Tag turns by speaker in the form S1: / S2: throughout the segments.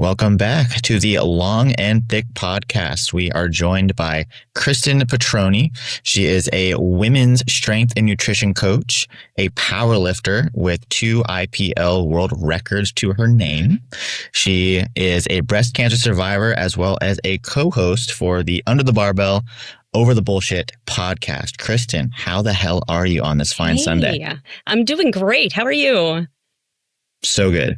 S1: welcome back to the Long and Thick podcast. We are joined by Kristin Petrony. She is a women's strength and nutrition coach, a power lifter with 2 IPL world records to her name. She is a breast cancer survivor as well as a co-host for the Under the Barbell, Over the Bullshit podcast. Kristin, how the hell are you on this fine Sunday?
S2: I'm doing great. How are you?
S1: So good.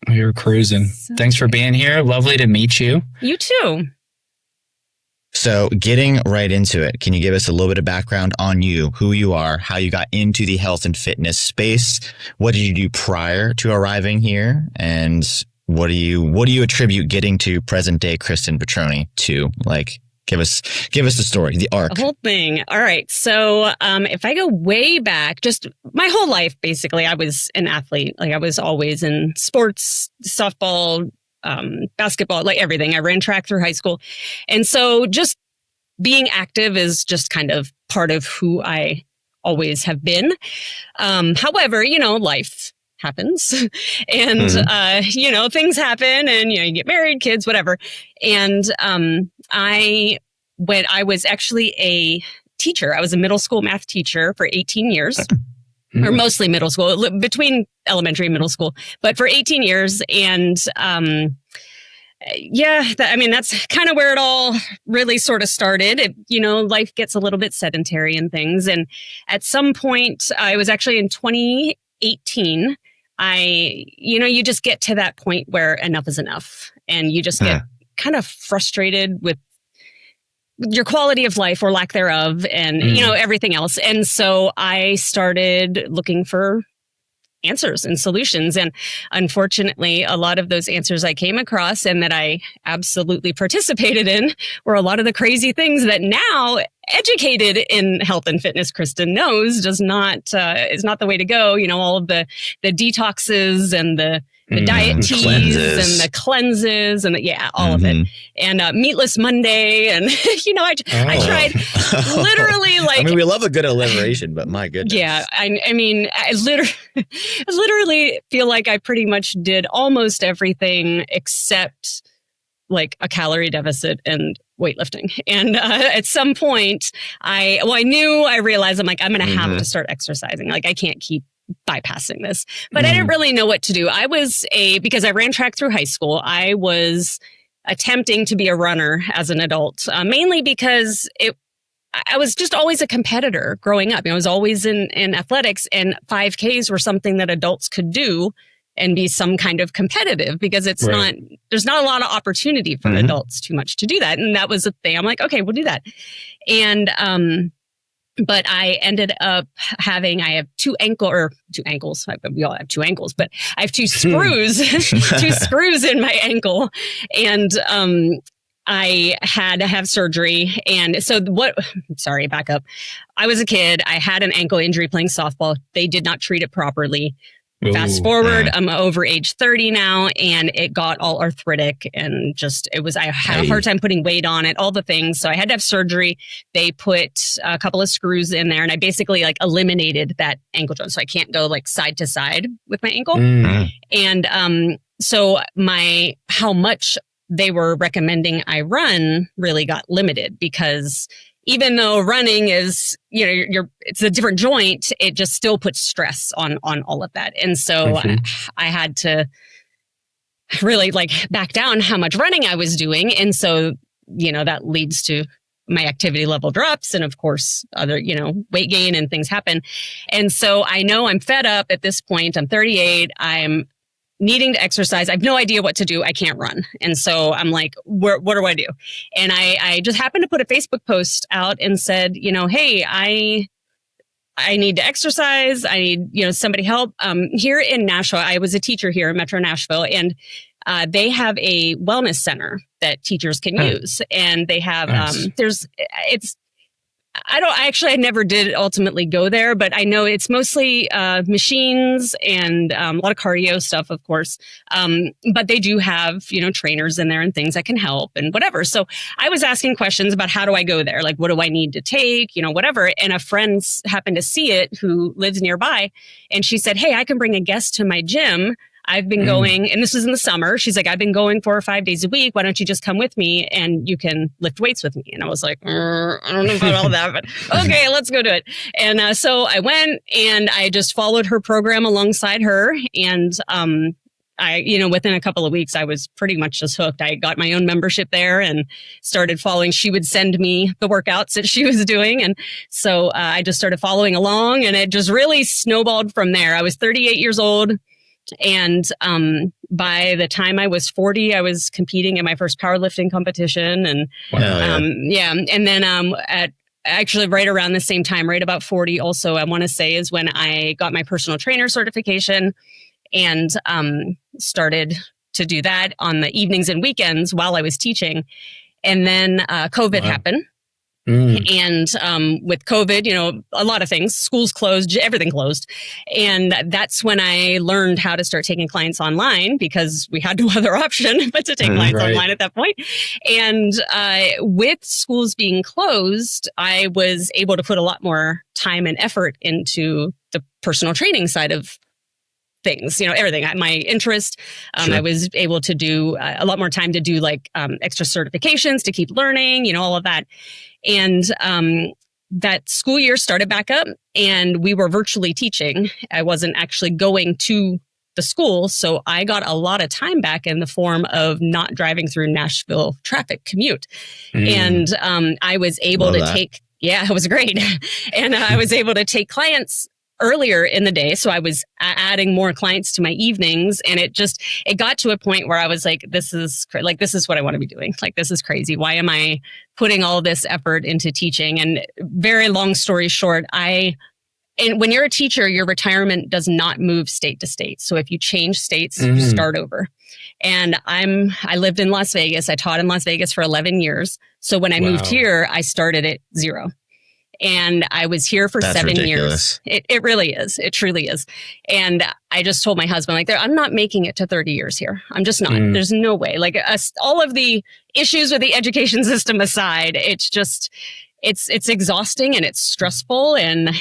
S3: You're cruising. Thanks for being here. Lovely to meet you.
S2: You too.
S1: So getting right into it, can you give us a little bit of background on you, who you are, how you got into the health and fitness space? What did you do prior to arriving here? And what do you attribute getting to present day Kristin Petrony to? Like, give us the story, the arc.
S2: The whole thing. All right. So if I go way back, just my whole life, basically, I was an athlete. Like I was always in sports, softball, basketball, like everything. I ran track through high school. And so just being active is just kind of part of who I always have been. However, life happens and, things happen and, you get married, kids, whatever. And I was actually a teacher. I was a middle school math teacher for 18 years, or mostly middle school, between elementary and middle school, but for 18 years. And that's kind of where it all really sort of started. Life gets a little bit sedentary and things. And at some point, I was actually in 2018, you just get to that point where enough is enough. And you just get kind of frustrated with your quality of life or lack thereof and, everything else. And so I started looking for answers and solutions. And unfortunately, a lot of those answers I came across and that I absolutely participated in were a lot of the crazy things that now educated in health and fitness Kristin knows is not the way to go. All of the detoxes and the diet teas and the cleanses and all of it. And meatless Monday. And, I tried literally
S1: we love a good alliteration, but my goodness.
S2: Yeah. I literally feel like I pretty much did almost everything except like a calorie deficit and weightlifting. And at some point I realized I'm going to have to start exercising. Like I can't keep bypassing this, but I didn't really know what to do. Because I ran track through high school, I was attempting to be a runner as an adult, mainly because I was just always a competitor growing up. I was always in athletics, and 5Ks were something that adults could do and be some kind of competitive because there's not a lot of opportunity for adults too much to do that. And that was a thing. I'm like, okay, we'll do that. And, but I ended up I have two ankles. We all have 2 ankles, but I have 2 screws, 2 screws in my ankle. And, I had to have surgery. And so back up. I was a kid. I had an ankle injury playing softball. They did not treat it properly. Fast forward, I'm over age 30 now, and it got all arthritic and I had a hard time putting weight on it, all the things. So I had to have surgery. They put a couple of screws in there, and I basically eliminated that ankle joint. So I can't go side to side with my ankle. And so how much they were recommending I run really got limited because even though running is, it's a different joint, it just still puts stress on all of that. And so I had to really back down how much running I was doing. And so, that leads to my activity level drops. And of course, other, weight gain and things happen. And so I know I'm fed up at this point. I'm 38. I'm needing to exercise. I have no idea what to do. I can't run. And so I'm like, what do I do? And I just happened to put a Facebook post out and said, hey, I need to exercise. I need, somebody help. Here in Nashville, I was a teacher here in Metro Nashville, and they have a wellness center that teachers can use. And they have, I never did ultimately go there, but I know it's mostly machines and a lot of cardio stuff, of course. But they do have, trainers in there and things that can help and whatever. So I was asking questions about how do I go there? Like, what do I need to take? Whatever. And a friend happened to see it who lives nearby. And she said, hey, I can bring a guest to my gym. I've been going, and this was in the summer. She's like, I've been going 4 or 5 days a week. Why don't you just come with me and you can lift weights with me? And I was like, I don't know about all that, but okay, let's go do it. And so I went and I just followed her program alongside her. And within a couple of weeks, I was pretty much just hooked. I got my own membership there and started following. She would send me the workouts that she was doing. And so I just started following along, and it just really snowballed from there. I was 38 years old. And by the time I was 40, I was competing in my first powerlifting competition. And And then at actually right around the same time, right about 40 also, I want to say, is when I got my personal trainer certification and started to do that on the evenings and weekends while I was teaching. And then COVID happened. And with COVID, a lot of things, schools closed, everything closed. And that's when I learned how to start taking clients online, because we had no other option but to take clients online at that point. And with schools being closed, I was able to put a lot more time and effort into the personal training side of things, everything. My interest, I was able to do a lot more time to do like extra certifications to keep learning, all of that. And that school year started back up and we were virtually teaching. I wasn't actually going to the school. So I got a lot of time back in the form of not driving through Nashville traffic commute. And I was able to take, it was great. And I was able to take clients earlier in the day. So I was adding more clients to my evenings, and it got to a point where I was like, this is what I want to be doing. Like, this is crazy. Why am I putting all this effort into teaching? And very long story short, and when you're a teacher, your retirement does not move state to state. So if you change states, you start over. And I lived in Las Vegas. I taught in Las Vegas for 11 years. So when I moved here, I started at 0. And I was here for
S1: That's
S2: 7
S1: ridiculous.
S2: years. It really is. It truly is. And I just told my husband, I'm not making it to 30 years here. I'm just not. There's no way. Like, all of the issues with the education system aside, it's just, it's exhausting and it's stressful and,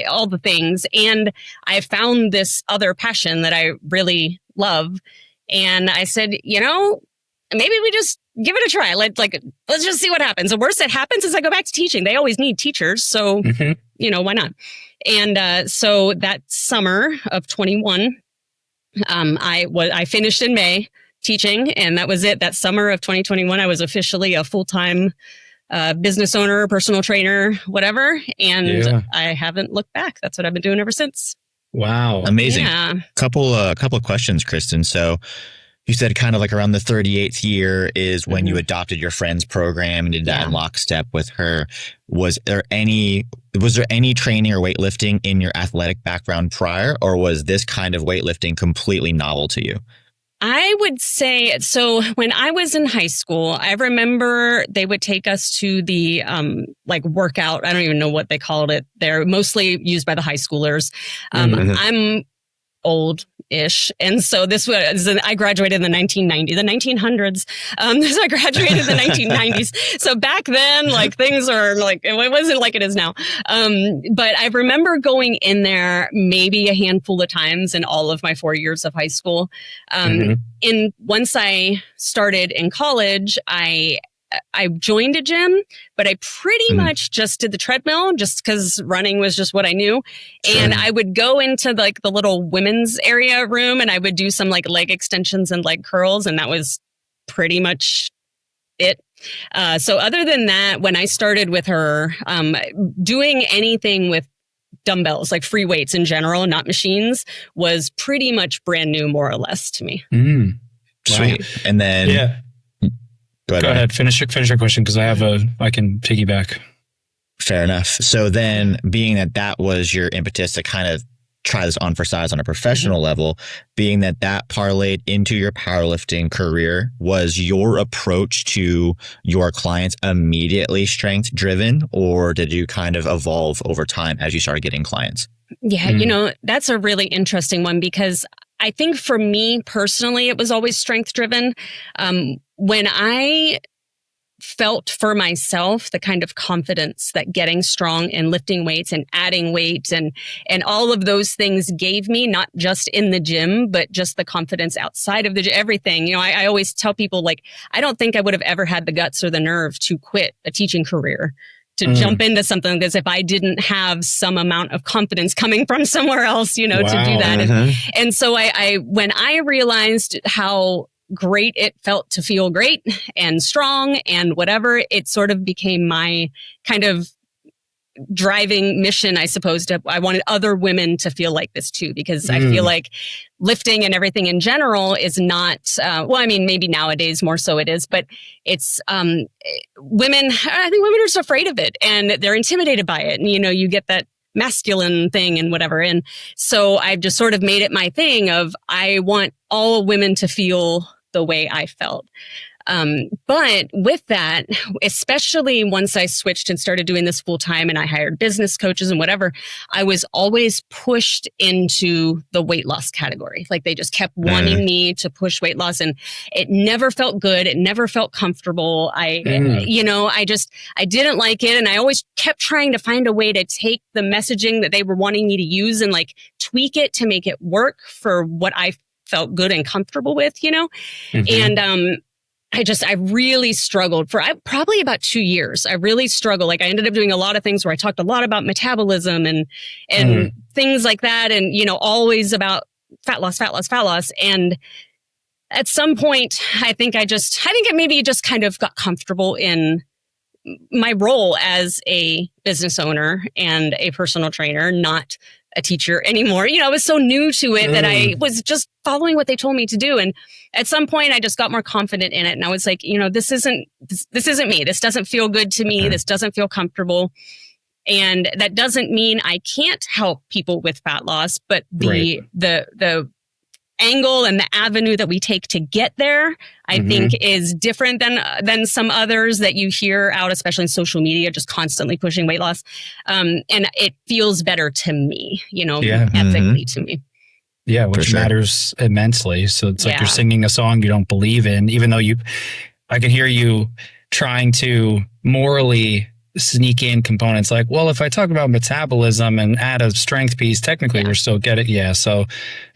S2: all the things. And I found this other passion that I really love. And I said, maybe we just give it a try. Let's just see what happens. The worst that happens is I go back to teaching. They always need teachers. So, why not? And so that summer of 21, I finished in May teaching, and that was it. That summer of 2021, I was officially a full-time business owner, personal trainer, whatever. And I haven't looked back. That's what I've been doing ever since.
S3: Wow.
S1: Amazing.
S2: Yeah.
S1: Couple of questions, Kristin. So you said kind of like around the 38th year is when you adopted your friend's program and did that in lockstep with her. Was there any training or weightlifting in your athletic background prior, or was this kind of weightlifting completely novel to you?
S2: I would say, so when I was in high school, I remember they would take us to the workout. I don't even know what they called it. They're mostly used by the high schoolers. I'm old-ish. And so this was, I graduated in the 1900s. So I graduated in the 1990s. So back then, things are it wasn't like it is now. But I remember going in there maybe a handful of times in all of my 4 years of high school. Once I started in college, I joined a gym, but I pretty much just did the treadmill just because running was just what I knew. Sure. And I would go into the little women's area room and I would do some leg extensions and leg curls. And that was pretty much it. So other than that, when I started with her, doing anything with dumbbells, like free weights in general, not machines, was pretty much brand new, more or less to me.
S1: Sweet. Wow. And then...
S3: Go ahead. Finish your question because I can piggyback.
S1: Fair enough. So then, being that was your impetus to kind of try this on for size on a professional level, being that parlayed into your powerlifting career, was your approach to your clients immediately strength driven, or did you kind of evolve over time as you started getting clients?
S2: Yeah, that's a really interesting one because I think for me personally, it was always strength driven. When I felt for myself the kind of confidence that getting strong and lifting weights and adding weight and all of those things gave me, not just in the gym, but just the confidence outside of the gym, everything. You know, I always tell people, like, I don't think I would have ever had the guts or the nerve to quit a teaching career, to jump into something, because if I didn't have some amount of confidence coming from somewhere else, you know, to do that. And so when I realized how great it felt to feel great and strong and whatever, it sort of became my kind of driving mission, I suppose. I wanted other women to feel like this too, because I feel like lifting and everything in general is not, well, I mean, maybe nowadays more so it is, but it's, women, I think women are just afraid of it and they're intimidated by it. And, you know, you get that masculine thing and whatever. And so I've just sort of made it my thing of, I want all women to feel the way I felt. But with that, especially once I switched and started doing this full time and I hired business coaches and whatever, I was always pushed into the weight loss category. Like they just kept wanting me to push weight loss, and it never felt good. It never felt comfortable. You know, I didn't like it. And I always kept trying to find a way to take the messaging that they were wanting me to use and like tweak it to make it work for what I felt good and comfortable with, you know? And, I really struggled for probably about 2 years. I really struggled. Like I ended up doing a lot of things where I talked a lot about metabolism and things like that. And, you know, always about fat loss. And at some point, I think it maybe just kind of got comfortable in my role as a business owner and a personal trainer, not a teacher anymore. You know, I was so new to it that I was just following what they told me to do. And at some point I just got more confident in it. And I was like, you know, this isn't me. This doesn't feel good to me. This doesn't feel comfortable. And that doesn't mean I can't help people with fat loss, but the angle and the avenue that we take to get there, I think is different than some others that you hear out, especially in social media, just constantly pushing weight loss. And it feels better to me, you know, ethically to me.
S3: Yeah, which matters immensely. So it's like you're singing a song you don't believe in, even though I can hear you trying to morally sneak in components like, well, if I talk about metabolism and add a strength piece, technically we're still get it. Yeah. So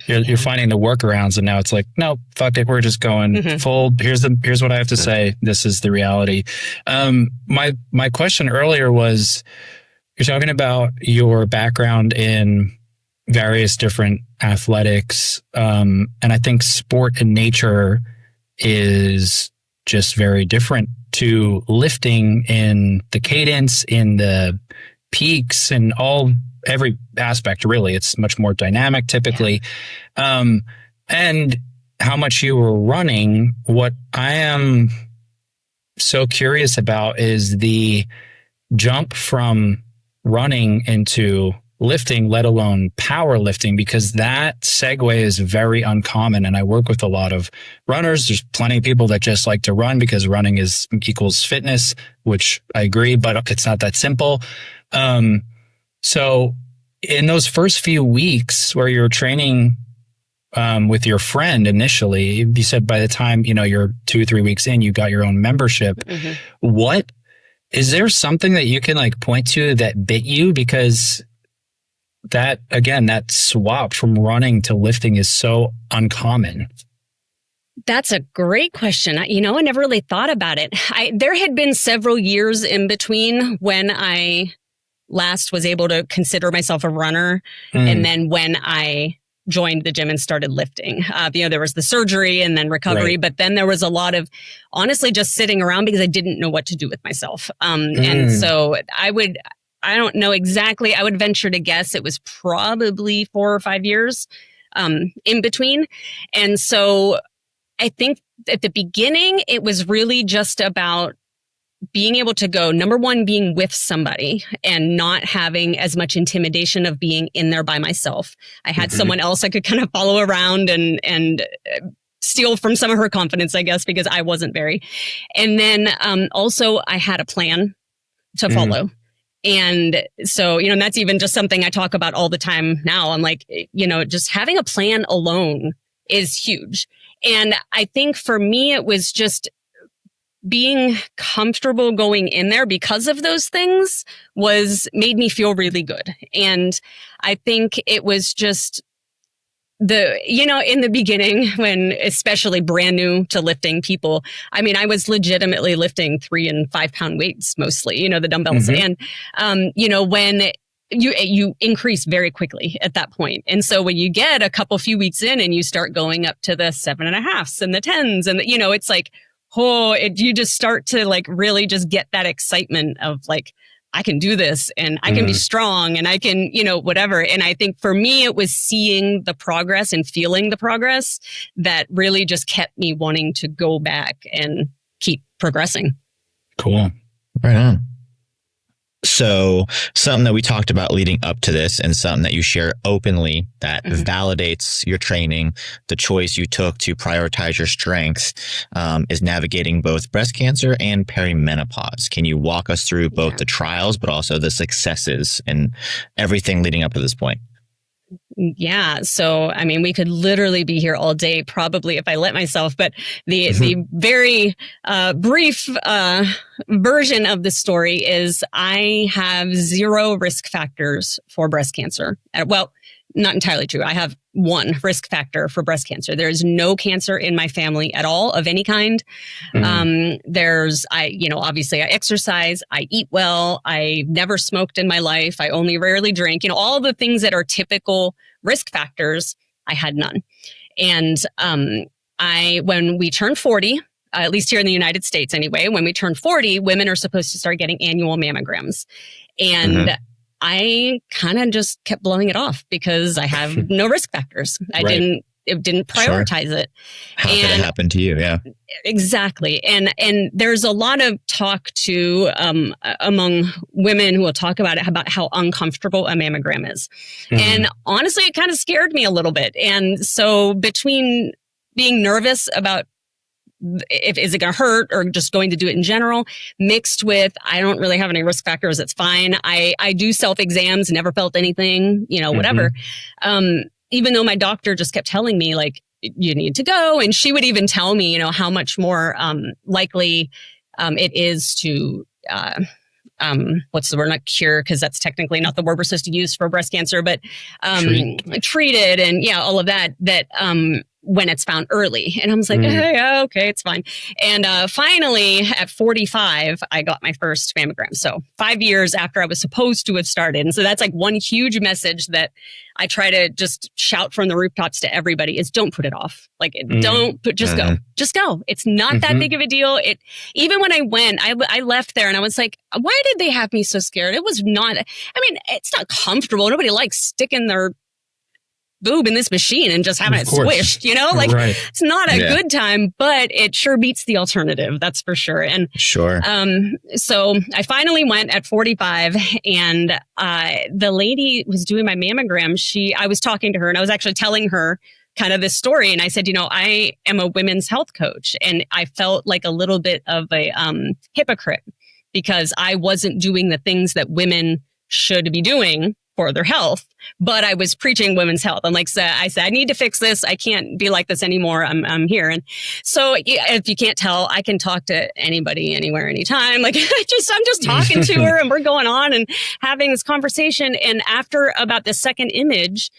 S3: you're finding the workarounds, and now it's like, no, fuck it. We're just going full. Here's what I have to say. This is the reality. My question earlier was, you're talking about your background in various different athletics. And I think sport and nature is just very different to lifting in the cadence, in the peaks, and every aspect, really. It's much more dynamic typically. And how much you were running. What I am so curious about is the jump from running into lifting, let alone powerlifting, because that segue is very uncommon. And I work with a lot of runners. There's plenty of people that just like to run because running equals fitness, which I agree, but it's not that simple. So in those first few weeks where you're training with your friend initially, you said by the time, you know, you're 2 or 3 weeks in, you got your own membership. What is there something that you can like point to that bit you? Because that swap from running to lifting is so uncommon.
S2: That's a great question. You know, I never really thought about it. There had been several years in between when I last was able to consider myself a runner, and then when I joined the gym and started lifting. You know, there was the surgery and then recovery, but then there was a lot of honestly just sitting around because I didn't know what to do with myself. And so I don't know exactly. I would venture to guess it was probably 4 or 5 years in between. And so I think at the beginning, it was really just about being able to go, number one, being with somebody and not having as much intimidation of being in there by myself. I had someone else I could kind of follow around and steal from some of her confidence, I guess, because I wasn't very. And then also I had a plan to follow. And so, you know, and that's even just something I talk about all the time now. I'm like, you know, just having a plan alone is huge. And I think for me, it was just being comfortable going in there because of those things made me feel really good. And I think it was just in the beginning, when especially brand new to lifting people, I mean, I was legitimately lifting 3 and 5 pound weights, mostly, the dumbbells. And, when you increase very quickly at that point. And so when you get a few weeks in and you start going up to the 7.5s and the 10s and it's like, you just start to like really just get that excitement of like, I can do this and I can be strong and I can, whatever. And I think for me, it was seeing the progress and feeling the progress that really just kept me wanting to go back and keep progressing.
S3: Cool.
S1: Right on. So something that we talked about leading up to this and something that you share openly that validates your training, the choice you took to prioritize your strengths, is navigating both breast cancer and perimenopause. Can you walk us through both the trials, but also the successes and everything leading up to this point?
S2: Yeah. So, I mean, we could literally be here all day, probably if I let myself, but the very brief version of the story is I have 0 risk factors for breast cancer. Well, not entirely true. I have 1 risk factor for breast cancer. There is no cancer in my family at all of any kind. Obviously I exercise, I eat well, I never smoked in my life, I only rarely drink, all the things that are typical risk factors, I had none. And when we turn 40, at least here in the United States anyway, when we turn 40, women are supposed to start getting annual mammograms. And I kind of just kept blowing it off because I have no risk factors. I didn't prioritize it.
S1: How could it happen to you? Yeah,
S2: exactly. And there's a lot of talk too among women who will talk about how uncomfortable a mammogram is. And honestly, it kind of scared me a little bit. And so between being nervous about is it going to hurt or just going to do it in general, mixed with I don't really have any risk factors, it's fine. I do self-exams, never felt anything, whatever. Even though my doctor just kept telling me like, you need to go. And she would even tell me, how much more likely it is to, what's the word? Not cure, because that's technically not the word we're supposed to use for breast cancer, but treated and all of that, when it's found early. And I was like, hey, okay, it's fine. And finally, at 45, I got my first mammogram. So 5 years after I was supposed to have started. And so that's like one huge message that I try to just shout from the rooftops to everybody is don't put it off. Like just go. It's not that big of a deal. Even when I went, I left there and I was like, why did they have me so scared? It was not, it's not comfortable. Nobody likes sticking their boob in this machine and just having it squished, it's not a good time, but it sure beats the alternative. That's for sure. And so I finally went at 45 and the lady was doing my mammogram. I was talking to her and I was actually telling her kind of this story. And I said, I am a women's health coach. And I felt like a little bit of a hypocrite because I wasn't doing the things that women should be doing for their health, but I was preaching women's health. I'm like, I said, I need to fix this. I can't be like this anymore. I'm here. And so if you can't tell, I can talk to anybody, anywhere, anytime. Like I'm just talking to her and we're going on and having this conversation. And after about the second image,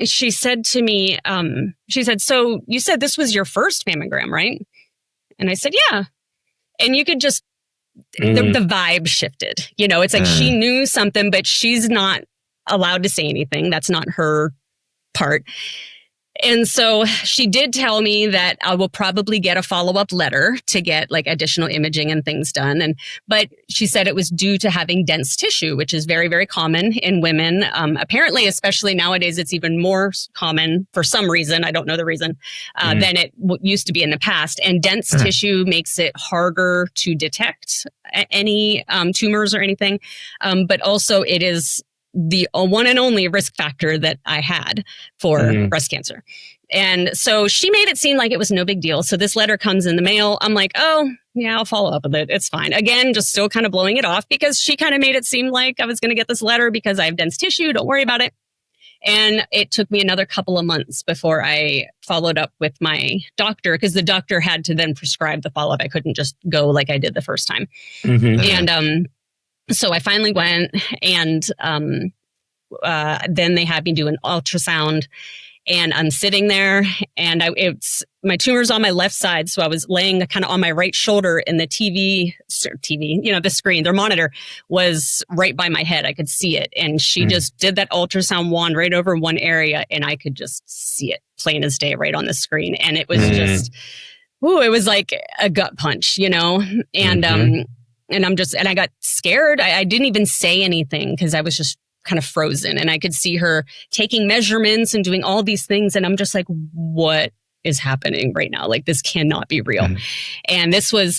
S2: she said to me, so you said this was your first mammogram, right? And I said, yeah. And you could just, the vibe shifted, it's like she knew something, but she's not allowed to say anything. That's not her part. And so she did tell me that I will probably get a follow-up letter to get like additional imaging and things done. But she said it was due to having dense tissue, which is very, very common in women. Apparently, especially nowadays, it's even more common for some reason. I don't know the reason than it used to be in the past. And dense tissue makes it harder to detect any tumors or anything. But also it is the one and only risk factor that I had for breast cancer. And so she made it seem like it was no big deal. So this letter comes in the mail. I'm like, oh, yeah, I'll follow up with it. It's fine. Again, just still kind of blowing it off because she kind of made it seem like I was going to get this letter because I have dense tissue. Don't worry about it. And it took me another couple of months before I followed up with my doctor, because the doctor had to then prescribe the follow-up. I couldn't just go like I did the first time. And so I finally went, and then they had me do an ultrasound. And I'm sitting there, and my tumor's on my left side. So I was laying kind of on my right shoulder, and the TV, the screen, their monitor was right by my head. I could see it. And she just did that ultrasound wand right over one area, and I could just see it plain as day right on the screen. And it was just, it was like a gut punch, and, and I got scared. I didn't even say anything because I was just kind of frozen, and I could see her taking measurements and doing all these things. And I'm just like, what is happening right now? Like, this cannot be real. And this was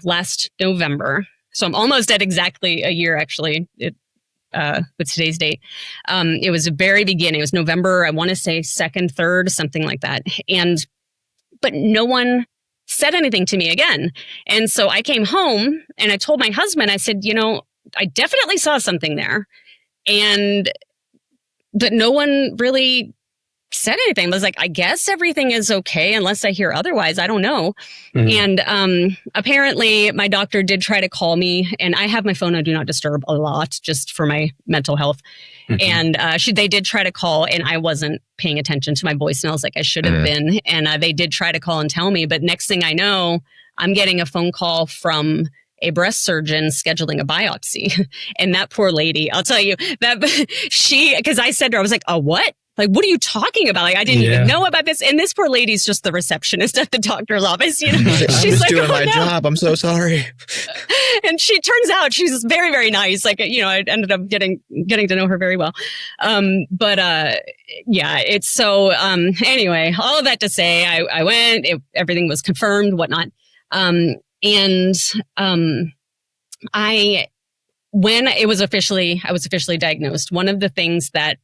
S2: last November. So I'm almost at exactly a year, actually, with today's date. It was the very beginning. It was November, I want to say 2nd, 3rd, something like that. But no one said anything to me again. And so I came home and I told my husband, I said, I definitely saw something there. But no one really said anything. I was like, I guess everything is okay unless I hear otherwise. I don't know. And apparently my doctor did try to call me, and I have my phone on Do Not Disturb a lot just for my mental health. And they did try to call, and I wasn't paying attention to my voicemails like I should have been. And they did try to call and tell me. But next thing I know, I'm getting a phone call from a breast surgeon scheduling a biopsy. And that poor lady, I'll tell you that because I said to her, I was like, what? Like, what are you talking about? Like, I didn't even know about this. And this poor lady's just the receptionist at the doctor's office. She's
S1: just like, doing my job. I'm so sorry.
S2: And she turns out she's very, very nice. Like, I ended up getting to know her very well. It's so, anyway, all of that to say, I went, everything was confirmed, whatnot. When I was officially diagnosed, one of the things that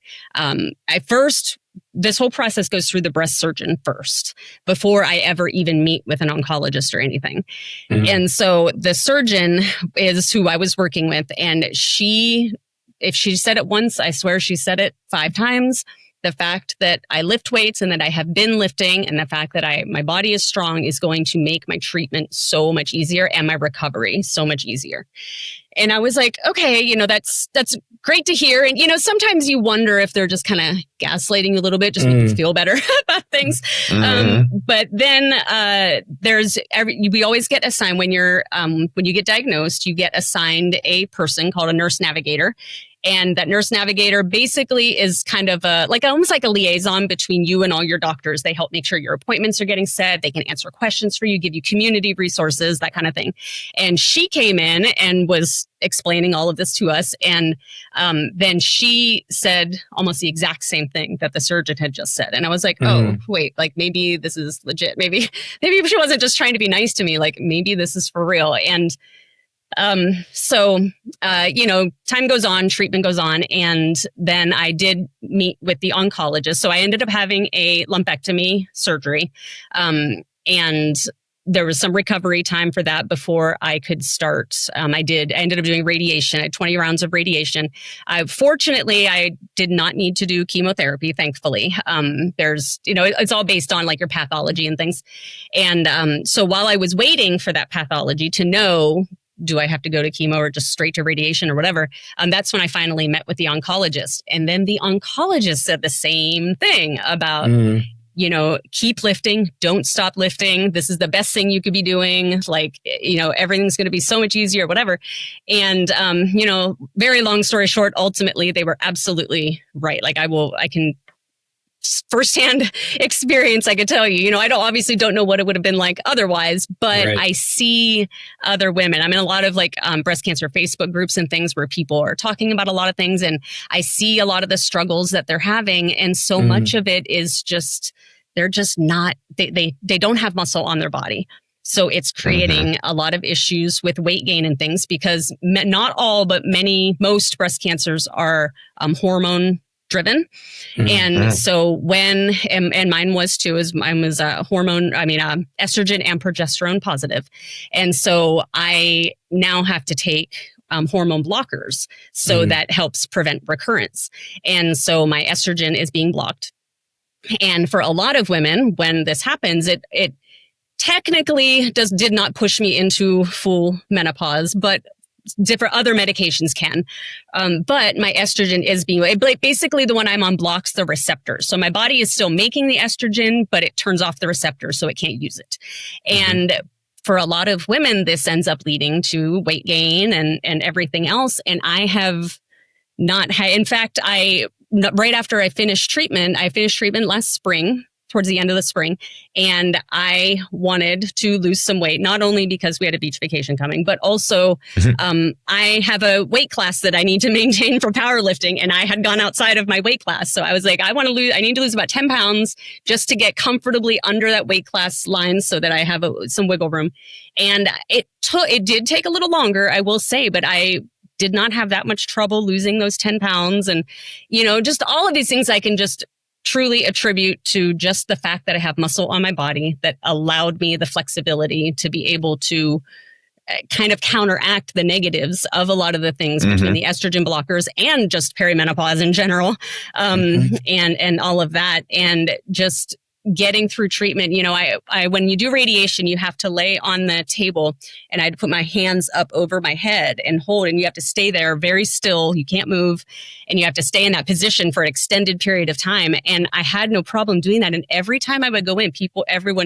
S2: this whole process goes through the breast surgeon first before I ever even meet with an oncologist or anything. And so the surgeon is who I was working with, and if she said it once, I swear she said it 5 times. The fact that I lift weights and that I have been lifting, and the fact that my body is strong is going to make my treatment so much easier and my recovery so much easier. And I was like, okay, that's great to hear. And, sometimes you wonder if they're just kind of gaslighting you a little bit, just make you feel better about things. But then we always get assigned when you get diagnosed, you get assigned a person called a nurse navigator. And that nurse navigator basically is kind of almost like a liaison between you and all your doctors. They help make sure your appointments are getting set. They can answer questions for you, give you community resources, that kind of thing. And she came in and was explaining all of this to us. And then she said almost the exact same thing that the surgeon had just said. And I was like, oh, wait, like maybe this is legit. Maybe she wasn't just trying to be nice to me. Like maybe this is for real. And time goes on, treatment goes on. And then I did meet with the oncologist. So I ended up having a lumpectomy surgery. And there was some recovery time for that before I could start. I ended up doing radiation. I had 20 rounds of radiation. Fortunately, I did not need to do chemotherapy, thankfully. It's all based on like your pathology and things. And so while I was waiting for that pathology to know, do I have to go to chemo or just straight to radiation or whatever? That's when I finally met with the oncologist. And then the oncologist said the same thing about, keep lifting, don't stop lifting. This is the best thing you could be doing. Like, everything's going to be so much easier, whatever. And, very long story short, ultimately they were absolutely right. Like I can firsthand experience, I could tell you, I obviously don't know what it would have been like otherwise, but right. I see other women. I'm in a lot of breast cancer Facebook groups and things where people are talking about a lot of things, and I see a lot of the struggles that they're having. And so much of it is just, they're just not, they don't have muscle on their body. So it's creating a lot of issues with weight gain and things, because not all, but most breast cancers are hormone driven. And so and mine was too, mine was estrogen and progesterone positive. And so I now have to take hormone blockers. So that helps prevent recurrence. And so my estrogen is being blocked. And for a lot of women, when this happens, it technically did not push me into full menopause, but different other medications can. But my estrogen is being, basically the one I'm on blocks the receptors. So my body is still making the estrogen, but it turns off the receptors so it can't use it. And for a lot of women, this ends up leading to weight gain and everything else. And I have not had, in fact, right after I finished treatment last spring, towards the end of the spring, and I wanted to lose some weight, not only because we had a beach vacation coming, but also I have a weight class that I need to maintain for powerlifting, and I had gone outside of my weight class. So I was like, I need to lose about 10 pounds just to get comfortably under that weight class line so that I have some wiggle room. And it did take a little longer, I will say, but I did not have that much trouble losing those 10 pounds. And, just all of these things I can just truly attribute to just the fact that I have muscle on my body that allowed me the flexibility to be able to kind of counteract the negatives of a lot of the things between the estrogen blockers and just perimenopause in general, and all of that. And just getting through treatment, I when you do radiation, you have to lay on the table, and I had to put my hands up over my head and hold, and you have to stay there very still. You can't move, and you have to stay in that position for an extended period of time. And I had no problem doing that. And every time I would go in,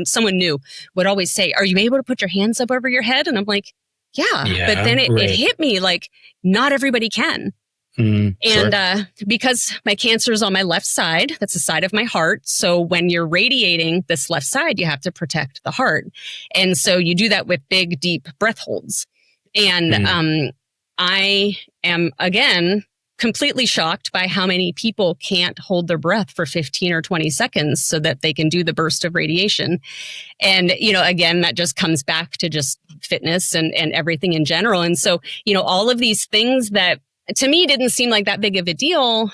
S2: someone new would always say, "Are you able to put your hands up over your head?" And I'm like, yeah. But then it hit me like, not everybody can. And because my cancer is on my left side, that's the side of my heart. So when you're radiating this left side, you have to protect the heart. And so you do that with big, deep breath holds. And I am, again, completely shocked by how many people can't hold their breath for 15 or 20 seconds so that they can do the burst of radiation. And, again, that just comes back to just fitness and everything in general. And so, all of these things that to me didn't seem like that big of a deal,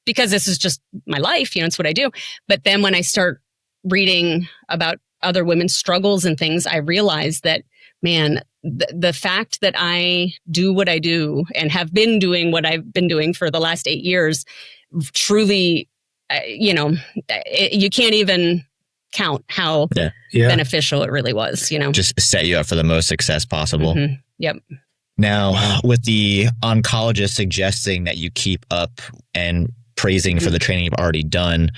S2: because this is just my life, it's what I do. But then when I start reading about other women's struggles and things, I realized that, man, the fact that I do what I do and have been doing what I've been doing for the last 8 years, truly, you can't even count how beneficial it really was,
S1: Just set you up for the most success possible.
S2: Yep.
S1: Now, with the oncologist suggesting that you keep up and praising for the training you've already done,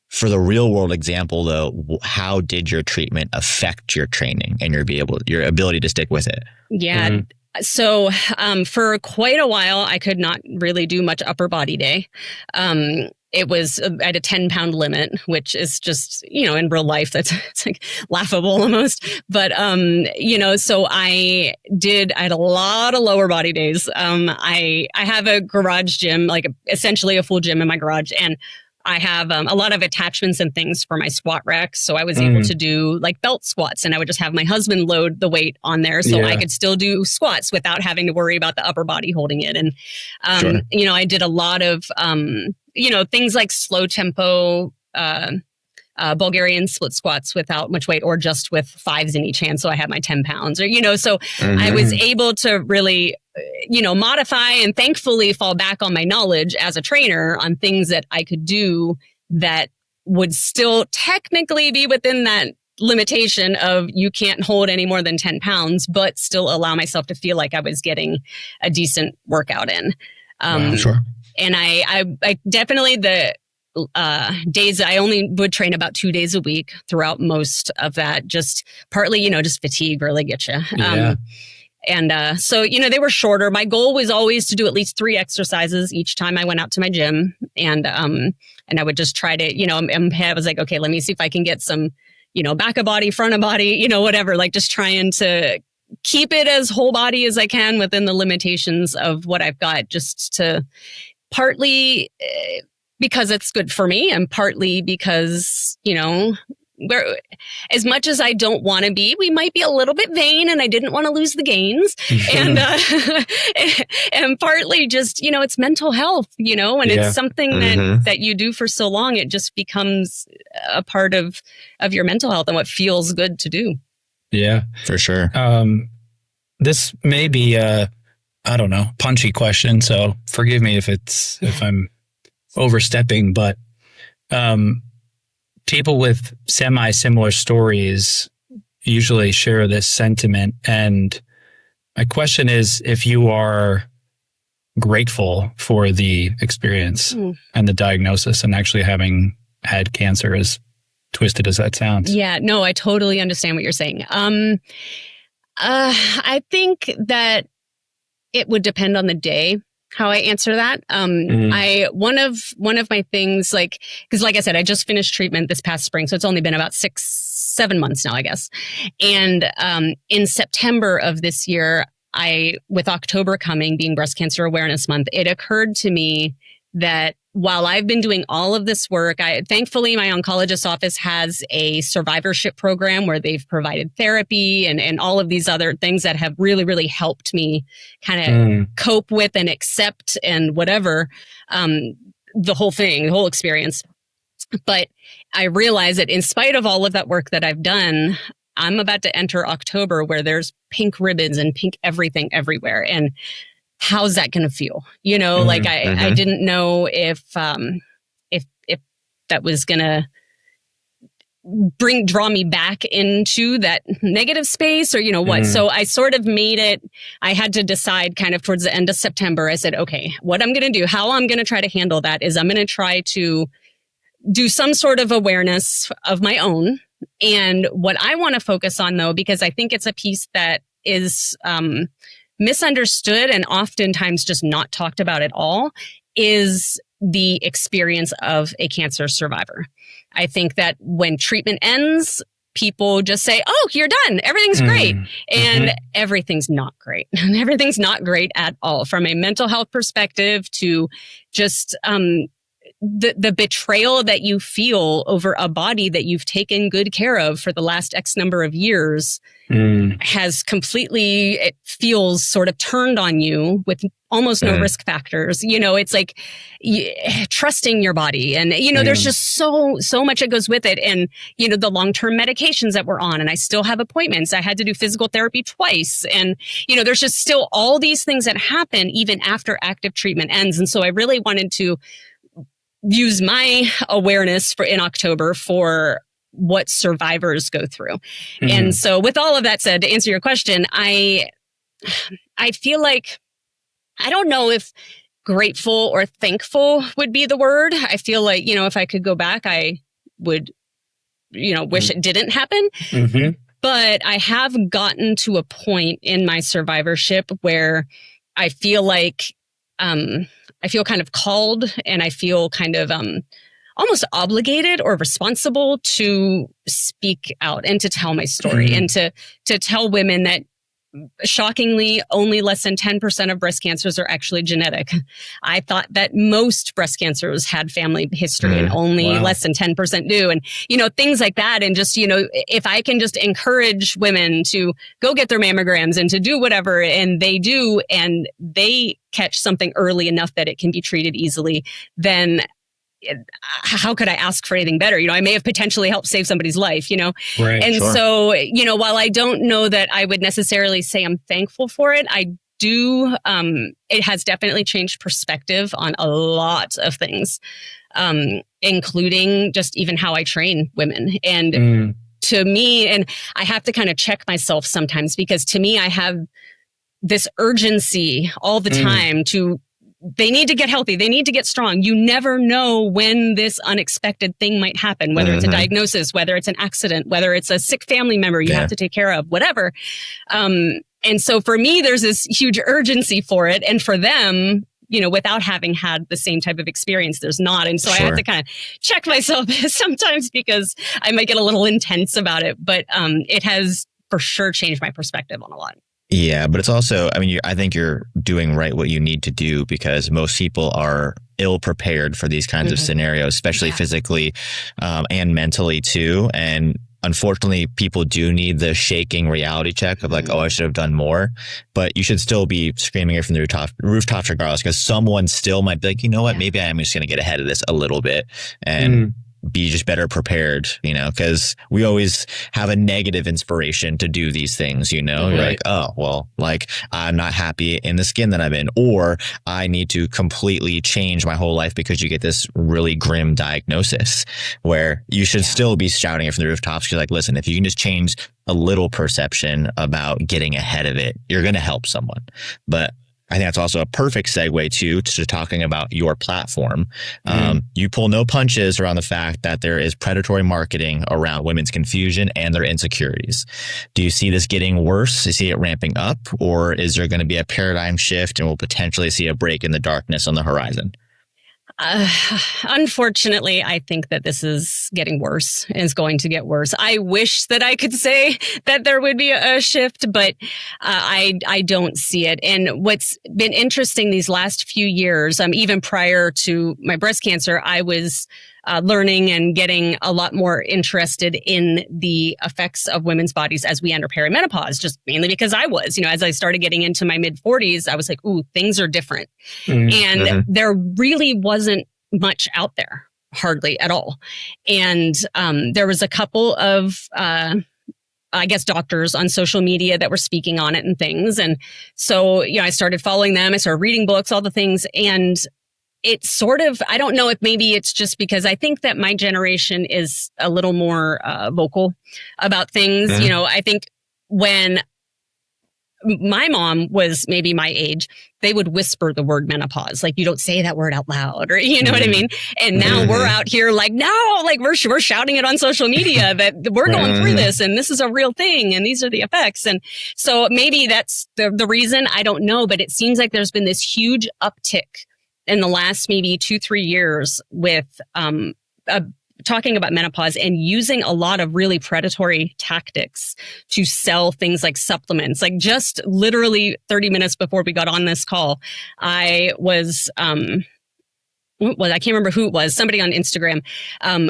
S1: for the real world example, though, how did your treatment affect your training and your ability to stick with it?
S2: Yeah. So for quite a while, I could not really do much upper body day. It was at a 10-pound limit, which is just, in real life, it's like laughable almost. But, so I had a lot of lower body days. I have a garage gym, like essentially a full gym in my garage. And I have a lot of attachments and things for my squat rack. So I was able to do like belt squats, and I would just have my husband load the weight on there. So I could still do squats without having to worry about the upper body holding it. And, I did a lot of, things like slow tempo, Bulgarian split squats without much weight, or just with 5s in each hand. So I had my 10 pounds so I was able to really, modify and thankfully fall back on my knowledge as a trainer on things that I could do that would still technically be within that limitation of you can't hold any more than 10 pounds, but still allow myself to feel like I was getting a decent workout in.
S1: Sure.
S2: And I definitely, the days I only would train about 2 days a week throughout most of that, just partly, just fatigue really gets you. So, they were shorter. My goal was always to do at least 3 exercises each time I went out to my gym. And I would just try to, I was like, okay, let me see if I can get some, back of body, front of body, whatever, like just trying to keep it as whole body as I can within the limitations of what I've got, just to partly because it's good for me, and partly because, as much as I don't want to be, we might be a little bit vain, and I didn't want to lose the gains. And and partly just, it's mental health, and it's something that you do for so long, it just becomes a part of your mental health and what feels good to do.
S3: Yeah,
S1: for sure.
S3: This may be I don't know, punchy question. So forgive me if I'm overstepping, but people with semi-similar stories usually share this sentiment. And my question is if you are grateful for the experience and the diagnosis and actually having had cancer, as twisted as that sounds.
S2: Yeah, no, I totally understand what you're saying. I think that it would depend on the day how I answer that. One of my things, because like I said, I just finished treatment this past spring, so it's only been about 6-7 months now, I guess. And in September of this year, with October coming, being Breast Cancer Awareness Month, it occurred to me that while I've been doing all of this work, thankfully my oncologist office has a survivorship program where they've provided therapy and all of these other things that have really, really helped me kind of cope with and accept and whatever, the whole experience. But I realize that in spite of all of that work that I've done, I'm about to enter October where there's pink ribbons and pink everything everywhere. And how's that going to feel? I didn't know if that was going to draw me back into that negative space or, what. So I sort of made it, I had to decide kind of towards the end of September. I said, okay, what I'm going to do, how I'm going to try to handle that is I'm going to try to do some sort of awareness of my own. And what I want to focus on, though, because I think it's a piece that is misunderstood and oftentimes just not talked about at all, is the experience of a cancer survivor. I think that when treatment ends, people just say, oh, you're done. Everything's great. And everything's not great. Everything's not great at all. From a mental health perspective to just the betrayal that you feel over a body that you've taken good care of for the last X number of years has completely, it feels sort of turned on you with almost no risk factors. It's like trusting your body. And, there's just so much that goes with it. And, the long-term medications that we're on, and I still have appointments. I had to do physical therapy twice. And, there's just still all these things that happen even after active treatment ends. And so I really wanted to use my awareness in October for what survivors go through. And so with all of that said, to answer your question, I feel like, I don't know if grateful or thankful would be the word. I feel like, if I could go back, I would, wish it didn't happen. But I have gotten to a point in my survivorship where I feel like, I feel kind of called and I feel kind of almost obligated or responsible to speak out and to tell my story and to tell women that shockingly only less than 10% of breast cancers are actually genetic. I thought that most breast cancers had family history and only less than 10% do. And, things like that. And just, if I can just encourage women to go get their mammograms and to do whatever, and they do, and they catch something early enough that it can be treated easily, then how could I ask for anything better? I may have potentially helped save somebody's life, Right, and so, while I don't know that I would necessarily say I'm thankful for it, I do, it has definitely changed perspective on a lot of things, including just even how I train women. And to me, and I have to kind of check myself sometimes, because to me, I have this urgency all the time they need to get healthy. They need to get strong. You never know when this unexpected thing might happen, whether it's a diagnosis, whether it's an accident, whether it's a sick family member you have to take care of, whatever. And so for me, there's this huge urgency for it. And for them, without having had the same type of experience, there's not. And so I have to kind of check myself sometimes because I might get a little intense about it. But it has for sure changed my perspective on a lot.
S1: Yeah, but it's also, I think you're doing right what you need to do, because most people are ill prepared for these kinds of scenarios, especially physically and mentally too. And unfortunately, people do need the shaking reality check of like, oh, I should have done more. But you should still be screaming it from the rooftops regardless, because someone still might be like, you know what, maybe I'm just going to get ahead of this a little bit. And be just better prepared, because we always have a negative inspiration to do these things, You're like, oh, well, like I'm not happy in the skin that I'm in, or I need to completely change my whole life because you get this really grim diagnosis where you should still be shouting it from the rooftops. You're like, listen, if you can just change a little perception about getting ahead of it, you're going to help someone. But I think that's also a perfect segue to talking about your platform. You pull no punches around the fact that there is predatory marketing around women's confusion and their insecurities. Do you see this getting worse? Do you see it ramping up? Or is there going to be a paradigm shift and we'll potentially see a break in the darkness on the horizon?
S2: Unfortunately, I think that this is getting worse and it's going to get worse. I wish that I could say that there would be a shift, but I don't see it. And what's been interesting these last few years, even prior to my breast cancer, I was learning and getting a lot more interested in the effects of women's bodies as we enter perimenopause, just mainly because I was, as I started getting into my mid 40s, I was like, ooh, things are different. And there really wasn't much out there, hardly at all. And there was a couple of, I guess, doctors on social media that were speaking on it and things. And so, I started following them. I started reading books, all the things. And it's sort of, I don't know if maybe it's just because I think that my generation is a little more vocal about things. I think when my mom was maybe my age, they would whisper the word menopause. Like, you don't say that word out loud, or you know what I mean? And now we're out here like, no, like we're shouting it on social media that we're going through this and this is a real thing and these are the effects. And so maybe that's the reason, I don't know, but it seems like there's been this huge uptick in the last maybe 2-3 years with talking about menopause and using a lot of really predatory tactics to sell things like supplements. Like, just literally 30 minutes before we got on this call, I was I can't remember who it was. Somebody on Instagram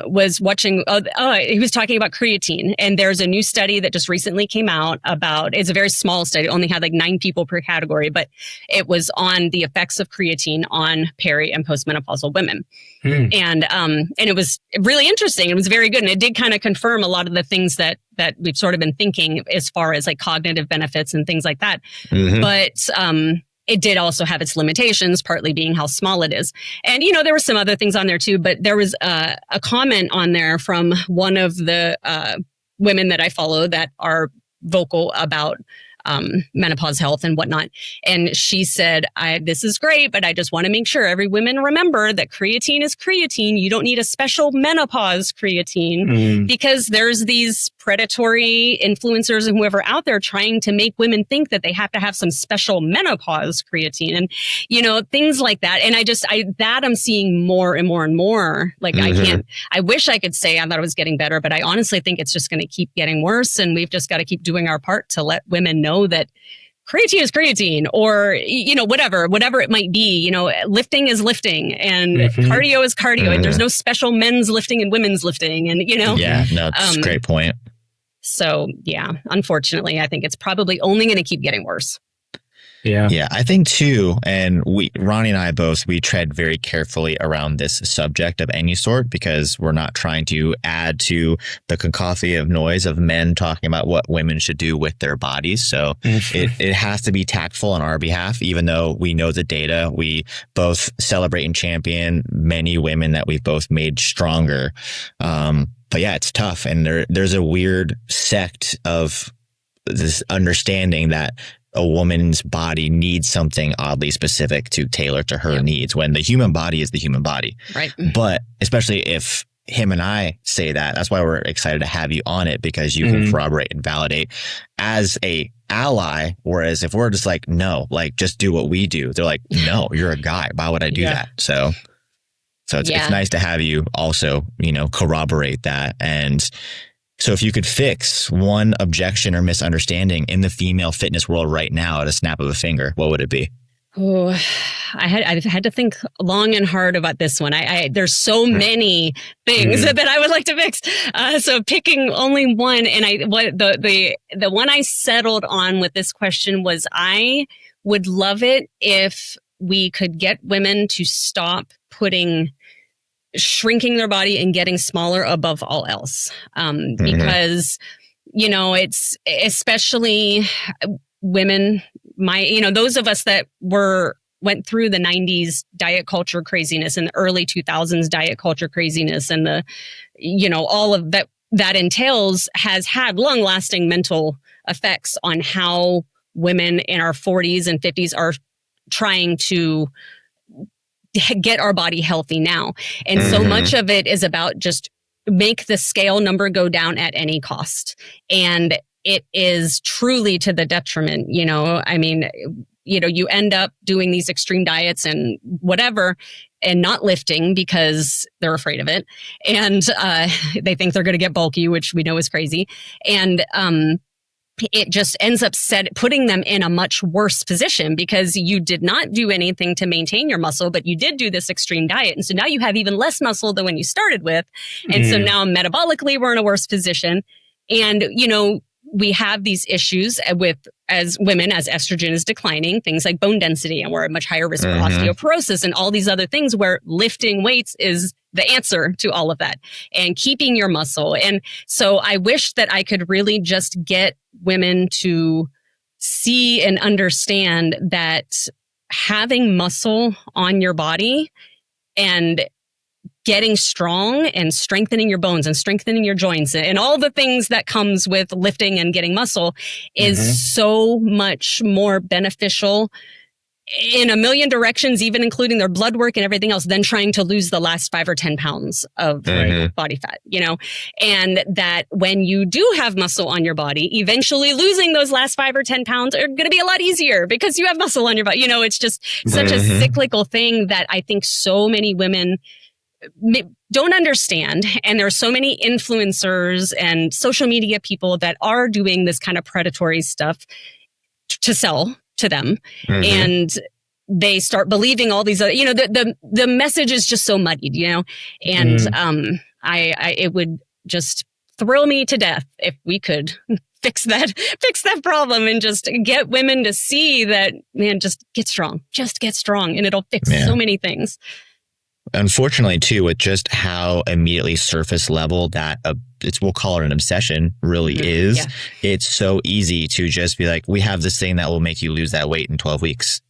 S2: was watching. He was talking about creatine, and there's a new study that just recently came out about. It's a very small study; it only had like 9 people per category, but it was on the effects of creatine on peri and postmenopausal women, and it was really interesting. It was very good, and it did kind of confirm a lot of the things that we've sort of been thinking as far as like cognitive benefits and things like that. But it did also have its limitations, partly being how small it is. And, there were some other things on there too, but there was a comment on there from one of the women that I follow that are vocal about menopause health and whatnot. And she said, this is great, but I just want to make sure every woman remember that creatine is creatine. You don't need a special menopause creatine because there's these predatory influencers and whoever out there trying to make women think that they have to have some special menopause creatine and, things like that. And I'm seeing more and more and more. Like, I wish I could say I thought it was getting better, but I honestly think it's just going to keep getting worse. And we've just got to keep doing our part to let women know that creatine is creatine, or, whatever it might be. Lifting is lifting and cardio is cardio. And there's no special men's lifting and women's lifting. And,
S1: Yeah, no, that's a great point.
S2: So, yeah, unfortunately, I think it's probably only going to keep getting worse.
S1: Yeah, I think too. And Ronnie and I both, we tread very carefully around this subject of any sort because we're not trying to add to the cacophony of noise of men talking about what women should do with their bodies. So it has to be tactful on our behalf, even though we know the data. We both celebrate and champion many women that we've both made stronger. But yeah, it's tough. And there's a weird sect of this understanding that a woman's body needs something oddly specific to tailor to her needs when the human body is the human body.
S2: Right.
S1: But especially if him and I say that, that's why we're excited to have you on it, because you can corroborate and validate as a ally. Whereas if we're just like, no, like just do what we do, they're like, no, you're a guy. Why would I do that? So it's nice to have you also, corroborate that. And so if you could fix one objection or misunderstanding in the female fitness world right now at a snap of a finger, what would it be?
S2: Oh, I've had to think long and hard about this one. There's so many things that I would like to fix. So picking only one, and the one I settled on with this question was I would love it if we could get women to stop putting shrinking their body and getting smaller above all else. Because, it's especially women, those of us that went through the 90s diet culture craziness and the early 2000s diet culture craziness and all of that entails has had long lasting mental effects on how women in our 40s and 50s are trying to get our body healthy now. And so much of it is about just make the scale number go down at any cost. And it is truly to the detriment, you end up doing these extreme diets and whatever, and not lifting because they're afraid of it. And they think they're going to get bulky, which we know is crazy. And it just ends up putting them in a much worse position because you did not do anything to maintain your muscle, but you did do this extreme diet. And so now you have even less muscle than when you started with. And so now metabolically, we're in a worse position. And, we have these issues as women, as estrogen is declining, things like bone density, and we're at much higher risk for osteoporosis and all these other things where lifting weights is the answer to all of that and keeping your muscle. And so I wish that I could really just get women to see and understand that having muscle on your body and getting strong and strengthening your bones and strengthening your joints and all the things that comes with lifting and getting muscle is so much more beneficial in a million directions, even including their blood work and everything else, than trying to lose the last 5 or 10 pounds of body fat, and that when you do have muscle on your body, eventually losing those last 5 or 10 pounds are going to be a lot easier because you have muscle on your body. It's just such a cyclical thing that I think so many women don't understand. And there are so many influencers and social media people that are doing this kind of predatory stuff to sell to them. And they start believing all these other, the message is just so muddied, and it would just thrill me to death if we could fix that problem and just get women to see that, man, just get strong, and it'll fix so many things.
S1: Unfortunately, too, with just how immediately surface level that we'll call it an obsession really is, it's so easy to just be like, we have this thing that will make you lose that weight in 12 weeks.